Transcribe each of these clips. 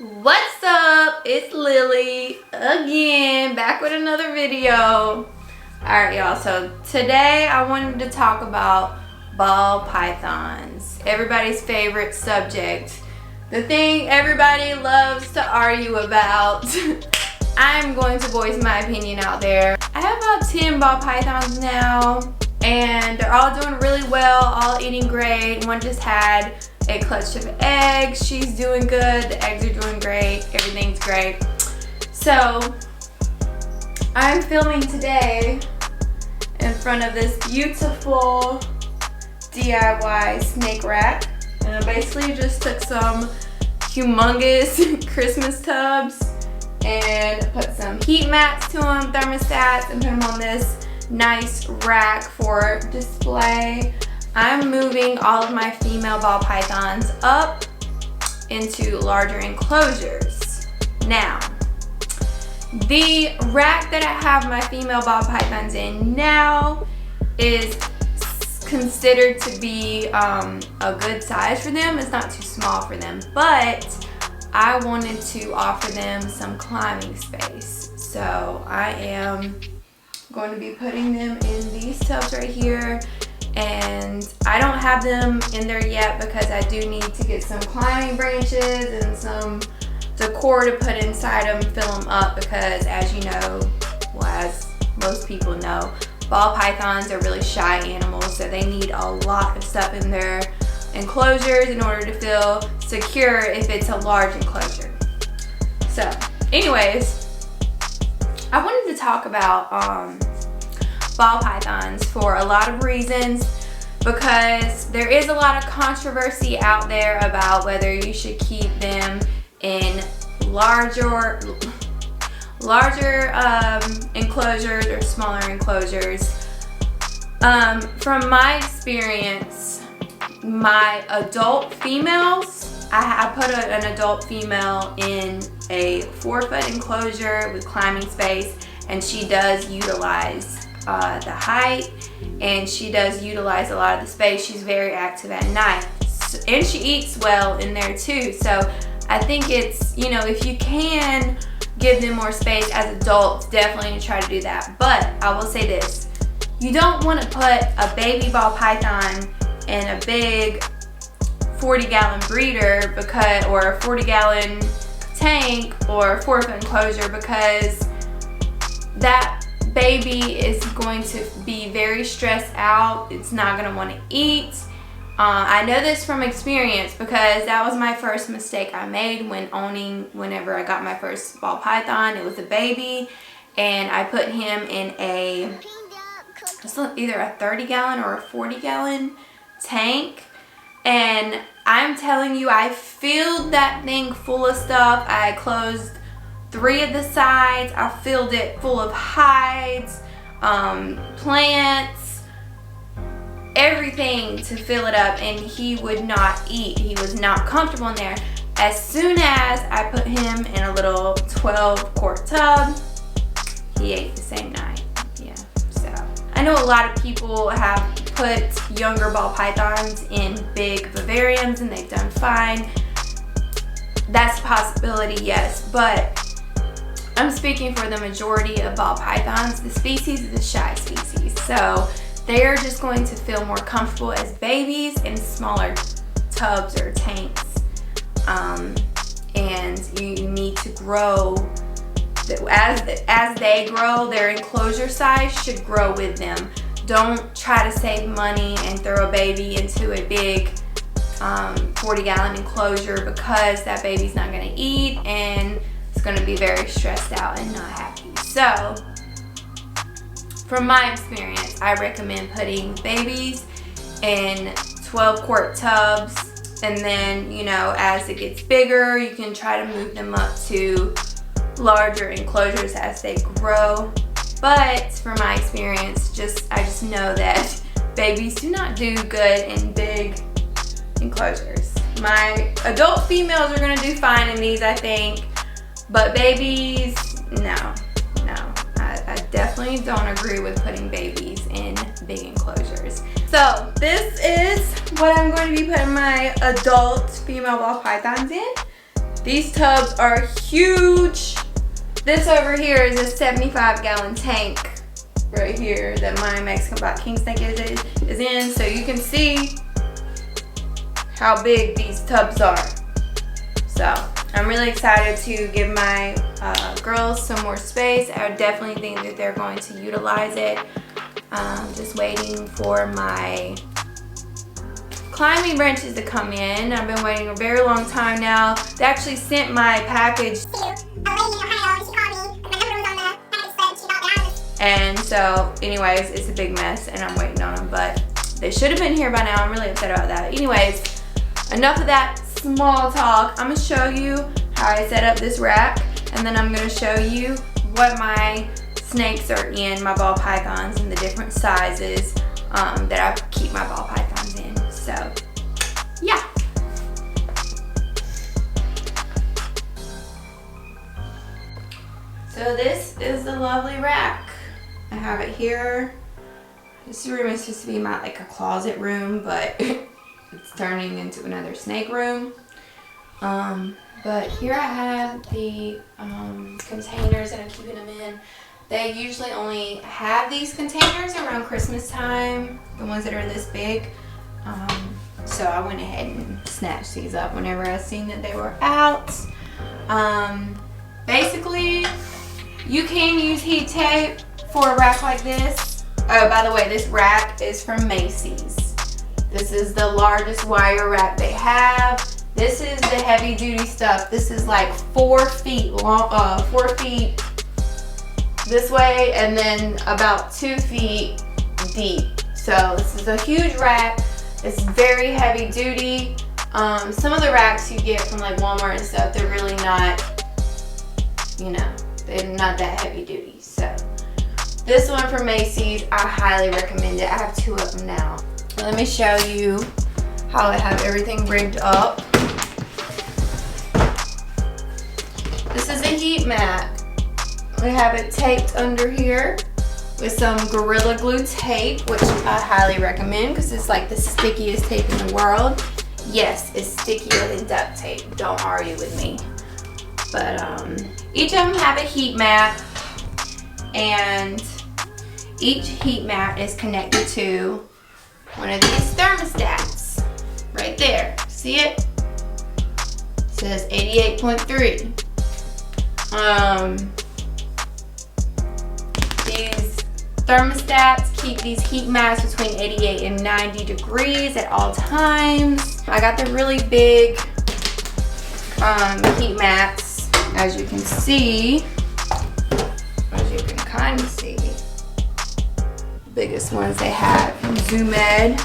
What's up? It's Lily again, back with another video. Alright y'all, so today I wanted to talk about ball pythons. Everybody's favorite subject. The thing everybody loves to argue about. I'm going to voice my opinion out there. I have about 10 ball pythons now, and they're all doing really well, all eating great. One just had a clutch of eggs. She's doing good. The eggs are doing great. Everything's great. So I'm filming today in front of this beautiful DIY snake rack. And I basically just took some humongous Christmas tubs and put some heat mats to them, thermostats, and put them on this nice rack for display. I'm moving all of my female ball pythons up into larger enclosures. Now, the rack that I have my female ball pythons in now is considered to be a good size for them. It's not too small for them, but I wanted to offer them some climbing space. So I am going to be putting them in these tubs right here. And I don't have them in there yet because I do need to get some climbing branches and some decor to put inside them, fill them up, because as you know, well, as most people know, ball pythons are really shy animals, so they need a lot of stuff in their enclosures in order to feel secure if it's a large enclosure. So anyways, I wanted to talk about ball pythons for a lot of reasons, because there is a lot of controversy out there about whether you should keep them in larger enclosures or smaller enclosures. From my experience, my adult females, I put an adult female in a 4-foot enclosure with climbing space, and she does utilize the height, and she does utilize a lot of the space. She's very active at night, and she eats well in there too. So I think it's, you know, if you can give them more space as adults, definitely try to do that. But I will say this, you don't want to put a baby ball python in a big 40-gallon breeder or a 40-gallon tank or a 4-foot enclosure, because that baby is going to be very stressed out. It's not going to want to eat. I know this from experience because that was my first mistake I made whenever I got my first ball python. It was a baby, and I put him in either a 30-gallon or a 40-gallon tank, and I'm telling you, I filled that thing full of stuff. I closed 3 of the sides. I filled it full of hides, plants, everything to fill it up, and he would not eat. He was not comfortable in there. As soon as I put him in a little 12-quart tub, he ate the same night. Yeah, so I know a lot of people have put younger ball pythons in big vivariums and they've done fine. That's a possibility, yes, but I'm speaking for the majority of ball pythons. The species is a shy species, so they're just going to feel more comfortable as babies in smaller tubs or tanks. And you need to grow, as they grow, their enclosure size should grow with them. Don't try to save money and throw a baby into a big 40-gallon enclosure, because that baby's not going to eat and going to be very stressed out and not happy. So from my experience, I recommend putting babies in 12-quart tubs, and then, you know, as it gets bigger, you can try to move them up to larger enclosures as they grow. But from my experience, I just know that babies do not do good in big enclosures. My adult females are going to do fine in these, I think. But babies, no. I definitely don't agree with putting babies in big enclosures. So this is what I'm going to be putting my adult female ball pythons in. These tubs are huge. This over here is a 75-gallon tank right here that my Mexican Black King snake is in. So you can see how big these tubs are. So I'm really excited to give my girls some more space. I definitely think that they're going to utilize it. Just waiting for my climbing branches to come in. I've been waiting a very long time now. They actually sent my package to a lady in Ohio, and she called me because my number was on the package, but she got out. And so anyways, it's a big mess and I'm waiting on them, but they should have been here by now. I'm really upset about that. Anyways, enough of that small talk. I'm gonna show you how I set up this rack, and then I'm gonna show you what my snakes are in, my ball pythons, and the different sizes that I keep my ball pythons in. So, yeah. So this is the lovely rack. I have it here. This room is supposed to be my like a closet room, but it's turning into another snake room. But here I have the containers that I'm keeping them in. They usually only have these containers around Christmas time, the ones that are this big. So I went ahead and snatched these up whenever I seen that they were out. Basically, you can use heat tape for a rack like this. Oh, by the way, this rack is from Macy's. This is the largest wire rack they have. This is the heavy duty stuff. This is like 4 feet long, 4 feet this way, and then about 2 feet deep. So this is a huge rack. It's very heavy duty. Some of the racks you get from like Walmart and stuff, they're really not, you know, they're not that heavy duty. So this one from Macy's, I highly recommend it. I have 2 of them now. Let me show you how I have everything rigged up. This is a heat mat. We have it taped under here with some Gorilla Glue tape, which I highly recommend because it's like the stickiest tape in the world. Yes, it's stickier than duct tape. Don't argue with me. But each of them have a heat mat, and each heat mat is connected to one of these thermostats right there. See it? It says 88.3. These thermostats keep these heat mats between 88 and 90 degrees at all times. I got the really big heat mats, as you can see, as you can kind of see. The biggest ones they have from Zoom Ed.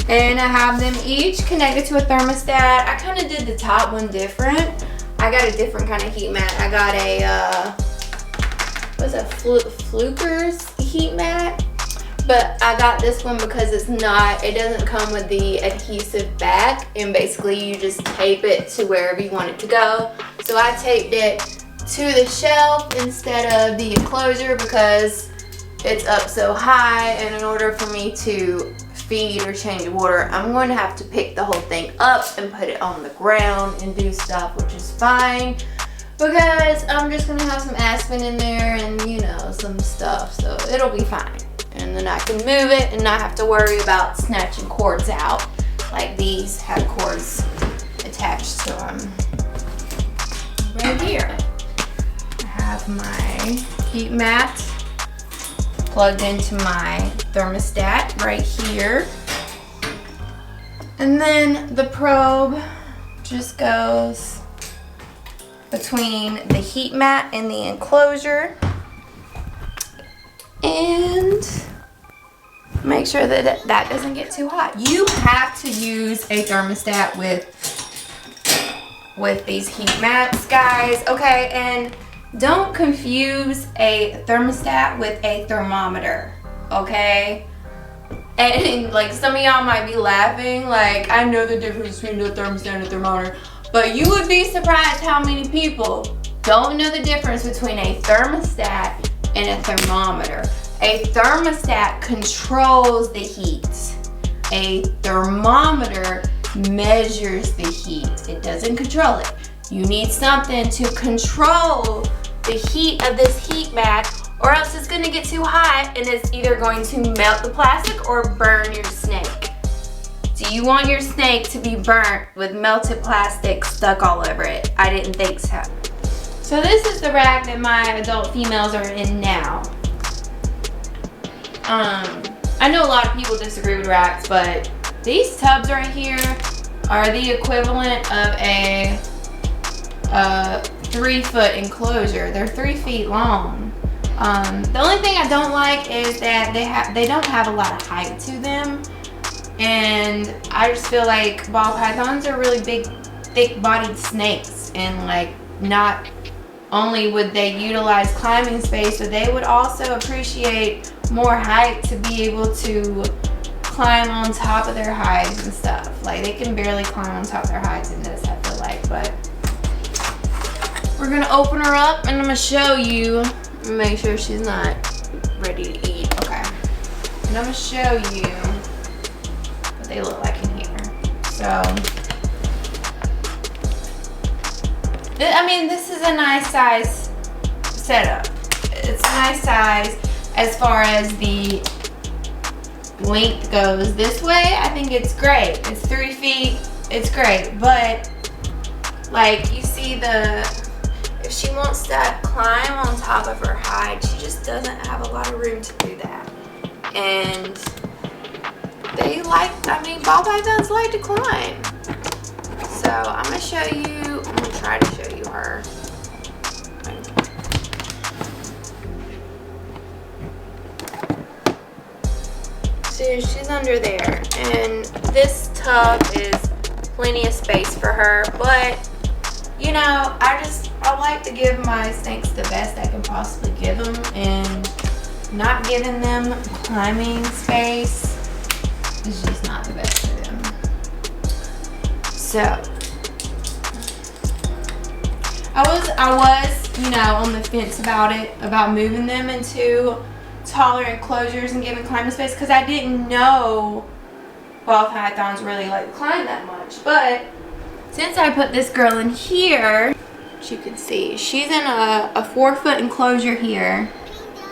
And I have them each connected to a thermostat. I kind of did the top one different. I got a different kind of heat mat. I got a, what's that, Fluker's heat mat? But I got this one because it's not, it doesn't come with the adhesive back, and basically you just tape it to wherever you want it to go. So I taped it to the shelf instead of the enclosure because it's up so high, and in order for me to feed or change water, I'm going to have to pick the whole thing up and put it on the ground and do stuff, which is fine because I'm just going to have some Aspen in there and, you know, some stuff, so it'll be fine. And then I can move it and not have to worry about snatching cords out. Like these have cords attached to them. Right here, I have my heat mat plugged into my thermostat right here. And then the probe just goes between the heat mat and the enclosure. And make sure that that doesn't get too hot. You have to use a thermostat with these heat mats, guys, okay? And don't confuse a thermostat with a thermometer, okay? And like some of y'all might be laughing, like I know the difference between a thermostat and a thermometer, but you would be surprised how many people don't know the difference between a thermostat and a thermometer. A thermostat controls the heat. A thermometer measures the heat. It doesn't control it. You need something to control the heat of this heat mat, or else it's gonna get too hot and it's either going to melt the plastic or burn your snake. Do you want your snake to be burnt with melted plastic stuck all over it? I didn't think so. So this is the rack that my adult females are in now. I know a lot of people disagree with racks, but these tubs right here are the equivalent of a 3-foot enclosure. They're 3 feet long. The only thing I don't like is that they don't have a lot of height to them, and I just feel like ball pythons are really big, thick-bodied snakes, and like not only would they utilize climbing space, but they would also appreciate more height to be able to climb on top of their hides and stuff. Like they can barely climb on top of their hides in this, I feel like. But we're gonna open her up and I'm gonna show you, make sure she's not ready to eat. Okay. And I'm gonna show you what they look like in here. So, I mean, this is a nice size setup. It's a nice size as far as the length goes. This way, I think it's great. It's 3 feet, it's great. But, like, you see if she wants to climb on top of her hide, she just doesn't have a lot of room to do that. And ball pythons like to climb. So I'm gonna try to show you her. So she's under there, and this tub is plenty of space for her, but you know, I like to give my snakes the best I can possibly give them, and not giving them climbing space is just not the best for them. So I was, you know, on the fence about moving them into taller enclosures and giving climbing space, because I didn't know ball pythons really like to climb that much. But since I put this girl in here, as you can see, she's in a 4-foot enclosure here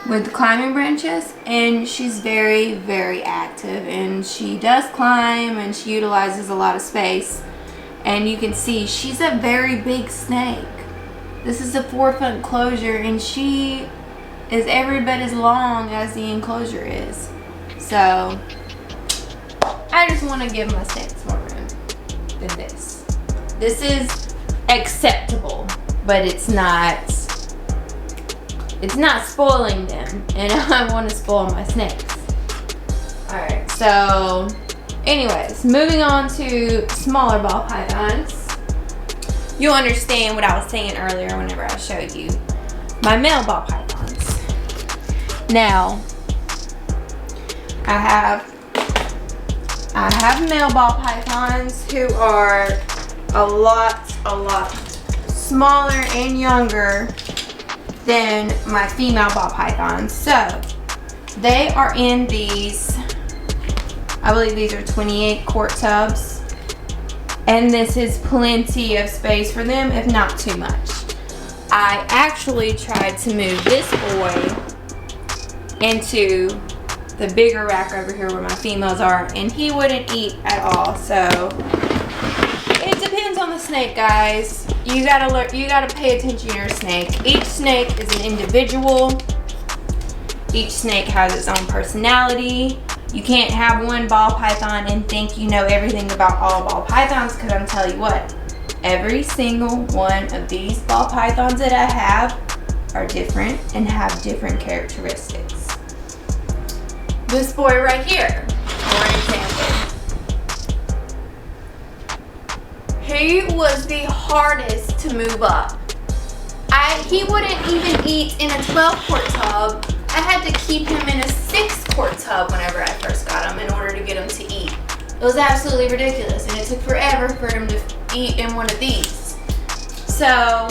with climbing branches, and she's very, very active, and she does climb and she utilizes a lot of space. And you can see she's a very big snake. This is a 4-foot enclosure, and she is every bit as long as the enclosure is. So I just want to give my snakes more room than this. This is acceptable, but it's not spoiling them, and I want to spoil my snakes. Alright, so anyways, moving on to smaller ball pythons. You'll understand what I was saying earlier whenever I showed you my male ball pythons. Now, I have male ball pythons who are a lot smaller and younger than my female ball pythons. So they are in these, I believe these are 28 quart tubs, and this is plenty of space for them, if not too much. I actually tried to move this boy into the bigger rack over here where my females are, and he wouldn't eat at all. So it depends on the snake, guys. You gotta pay attention to your snake. Each snake is an individual. Each snake has its own personality. You can't have one ball python and think you know everything about all ball pythons, because I'm telling you what, every single one of these ball pythons that I have are different and have different characteristics. This boy right here, for example, he was the hardest to move up. He wouldn't even eat in a 12-quart tub. I had to keep him in a 6-quart tub whenever I first got him in order to get him to eat. It was absolutely ridiculous, and it took forever for him to eat in one of these. So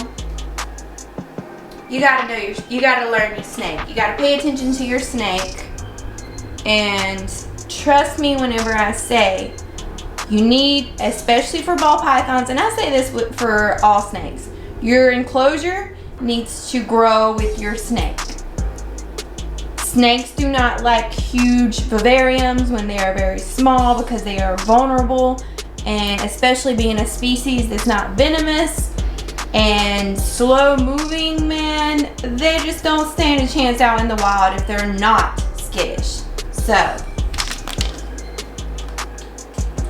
you gotta learn your snake. You gotta pay attention to your snake, and trust me whenever I say You need, especially for ball pythons, and I say this for all snakes, your enclosure needs to grow with your snake. Snakes do not like huge vivariums when they are very small because they are vulnerable, and especially being a species that's not venomous and slow moving, man, they just don't stand a chance out in the wild if they're not skittish. So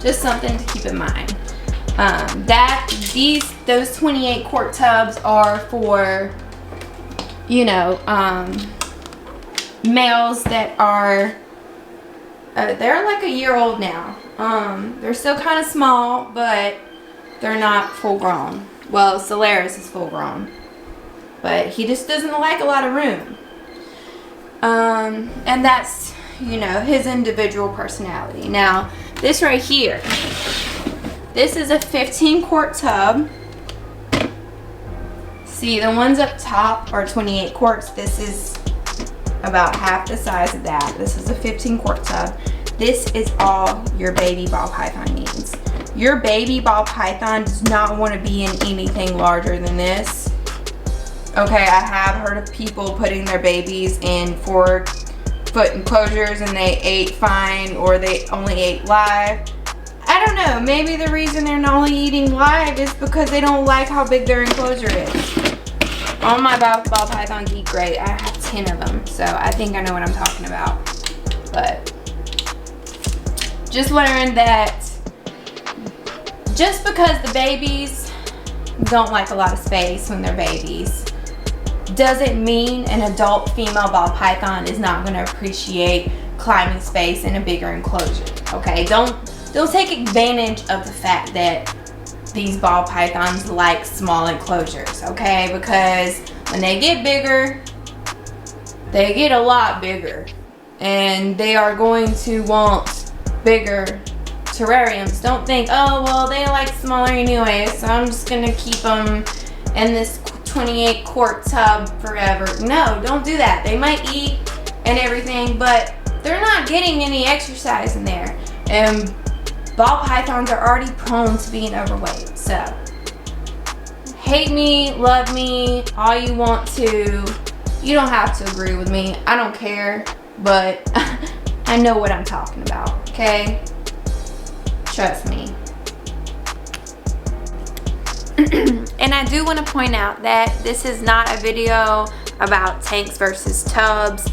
just something to keep in mind. Those 28 quart tubs are for, you know, males that are they're like a year old now. They're still kind of small, but they're not full grown. Well, Solaris is full grown, but he just doesn't like a lot of room. And that's, you know, his individual personality. Now, this right here, this is a 15 quart tub. See, the ones up top are 28 quarts. This is about half the size of that. This is a 15 quart tub. This is all your baby ball python needs. Your baby ball python does not want to be in anything larger than this. Okay, I have heard of people putting their babies in 4-foot enclosures and they ate fine, or they only ate live. I don't know, maybe the reason they're not only eating live is because they don't like how big their enclosure is. All my ball pythons eat great. I have 10 of them, so I think I know what I'm talking about. But just learn that just because the babies don't like a lot of space when they're babies doesn't mean an adult female ball python is not going to appreciate climbing space in a bigger enclosure. Okay, don't take advantage of the fact that these ball pythons like small enclosures, okay? Because when they get bigger, they get a lot bigger, and they are going to want bigger terrariums. Don't think, oh, well, they like smaller anyway, so I'm just gonna keep them in this 28 quart tub forever. No, don't do that. They might eat and everything, but they're not getting any exercise in there. And ball pythons are already prone to being overweight. So hate me, love me, all you want to. You don't have to agree with me. I don't care, but I know what I'm talking about, okay? Trust me. And I do want to point out that this is not a video about tanks versus tubs.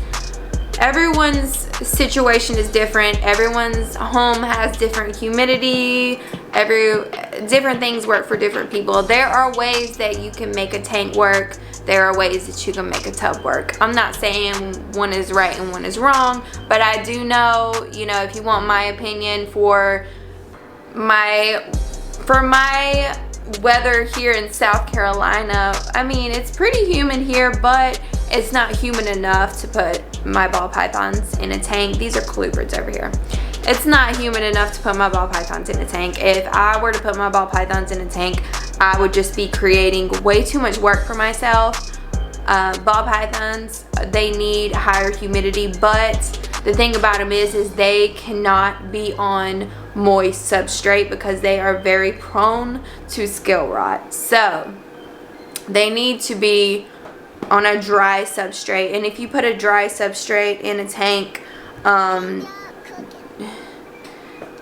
Everyone's situation is different. Everyone's home has different humidity. Different things work for different people. There are ways that you can make a tank work. There are ways that you can make a tub work. I'm not saying one is right and one is wrong, but I do know, you know, if you want my opinion for my weather here in South Carolina, I mean, it's pretty humid here, but it's not humid enough to put my ball pythons in a tank. These are colubrids over here. It's not humid enough to put my ball pythons in a tank. If I were to put my ball pythons in a tank, I would just be creating way too much work for myself. Ball pythons, they need higher humidity, but the thing about them is they cannot be on moist substrate because they are very prone to scale rot. So they need to be on a dry substrate, and if you put a dry substrate in a tank,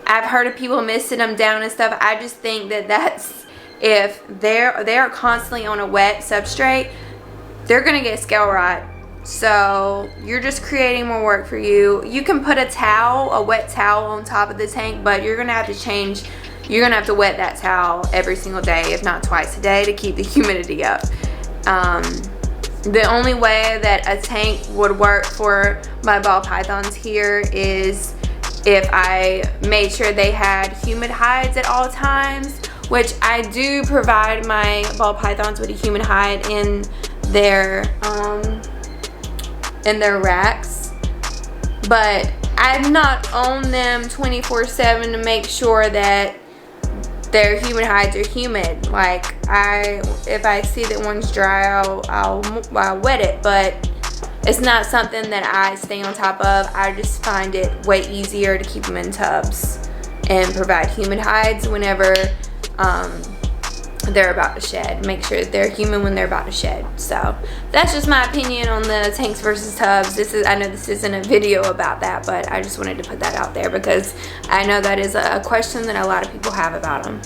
I've heard of people missing them down and stuff. I just think that that's, if they're constantly on a wet substrate, they're gonna get scale rot. So you're just creating more work for you. You can put a wet towel on top of the tank, but you're gonna have to wet that towel every single day, if not twice a day, to keep the humidity up. The only way that a tank would work for my ball pythons here is if I made sure they had humid hides at all times, which I do provide my ball pythons with a humid hide in their racks, but I've not owned them 24/7 to make sure that their humid hides are humid. Like, if I see that one's dry, I'll wet it, but it's not something that I stay on top of. I just find it way easier to keep them in tubs. and provide human hides whenever they're about to shed. Make sure they're human when they're about to shed. So that's just my opinion on the tanks versus tubs. I know this isn't a video about that, but I just wanted to put that out there because I know that is a question that a lot of people have about them.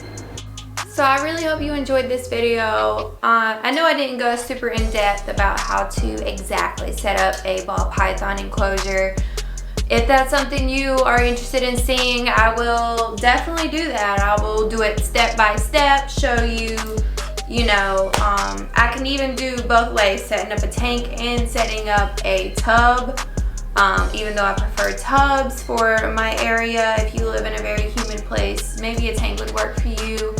So I really hope you enjoyed this video. I know I didn't go super in depth about how to exactly set up a ball python enclosure. If that's something you are interested in seeing, I will definitely do that. I will do it step by step, show you, I can even do both ways, setting up a tank and setting up a tub. Even though I prefer tubs for my area, if you live in a very humid place, maybe a tank would work for you.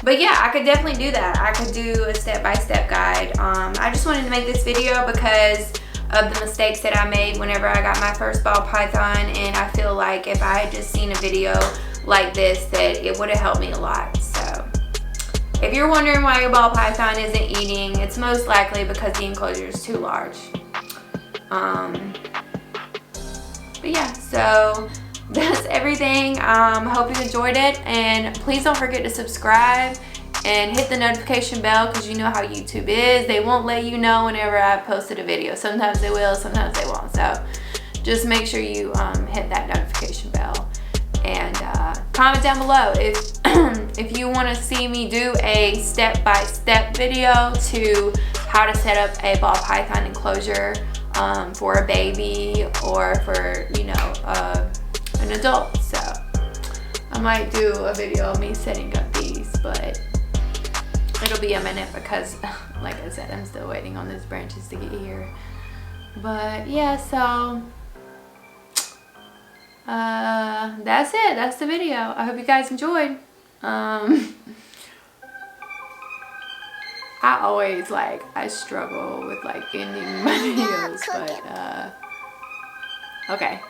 But yeah, I could definitely do that. I could do a step-by-step guide. I just wanted to make this video because of the mistakes that I made whenever I got my first ball python, and I feel like if I had just seen a video like this, that it would have helped me a lot. So if you're wondering why your ball python isn't eating, it's most likely because the enclosure is too large. But yeah, so that's everything. Hope you enjoyed it, and please don't forget to subscribe and hit the notification bell, because you know how YouTube is. They won't let you know whenever I've posted a video. Sometimes they will, sometimes they won't. So just make sure you hit that notification bell, and comment down below if you want to see me do a step-by-step video to how to set up a ball python enclosure for a baby or for an adult. So I might do a video of me setting up these, but it'll be a minute because like I said, I'm still waiting on those branches to get here. But yeah, so that's it. That's the video. I hope you guys enjoyed. I struggle with ending my videos, but okay.